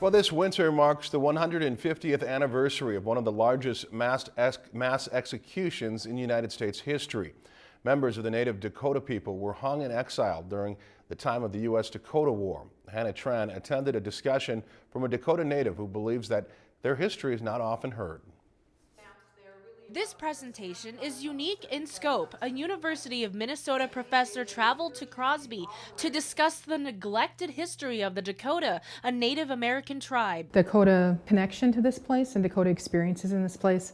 Well, this winter marks the 150th anniversary of one of the largest mass executions in United States history. Members of the native Dakota people were hung and exiled during the time of the U.S.-Dakota War. Hannah Tran attended a discussion from a Dakota native who believes that their history is not often heard. This presentation is unique in scope. A University of Minnesota professor traveled to Crosby to discuss the neglected history of the Dakota, a Native American tribe. Dakota connection to this place and Dakota experiences in this place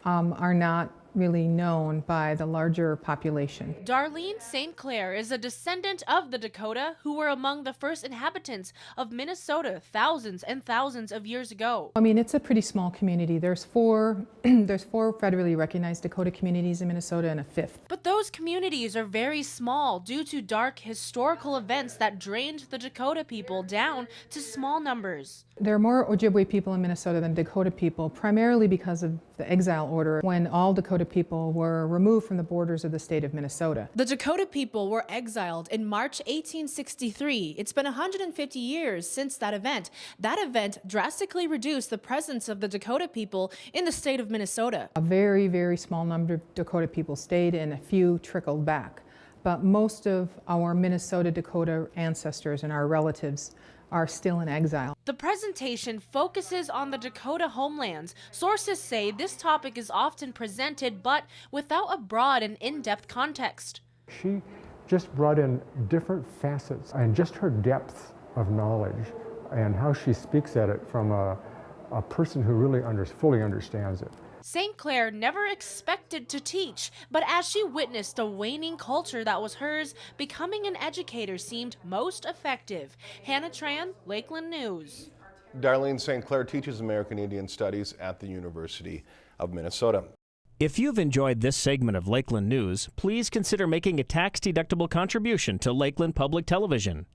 are not really known by the larger population. Darlene St. Clair is a descendant of the Dakota who were among the first inhabitants of Minnesota thousands and thousands of years ago. I mean, it's a pretty small community. There's four federally recognized Dakota communities in Minnesota and a fifth. But those communities are very small due to dark historical events that drained the Dakota people down to small numbers. There are more Ojibwe people in Minnesota than Dakota people, primarily because of the exile order when all Dakota people were removed from the borders of the state of Minnesota. The Dakota people were exiled in March 1863. It's been 150 years since that event. That event drastically reduced the presence of the Dakota people in the state of Minnesota. A very, very small number of Dakota people stayed and a few trickled back. But most of our Minnesota Dakota ancestors and our relatives are still in exile. The presentation focuses on the Dakota homelands. Sources say this topic is often presented, but without a broad and in-depth context. She just brought in different facets and just her depth of knowledge and how she speaks at it from a person who really fully understands it. St. Clair never expected to teach, but as she witnessed a waning culture that was hers, becoming an educator seemed most effective. Hannah Tran, Lakeland News. Darlene St. Clair teaches American Indian Studies at the University of Minnesota. If you've enjoyed this segment of Lakeland News, please consider making a tax-deductible contribution to Lakeland Public Television.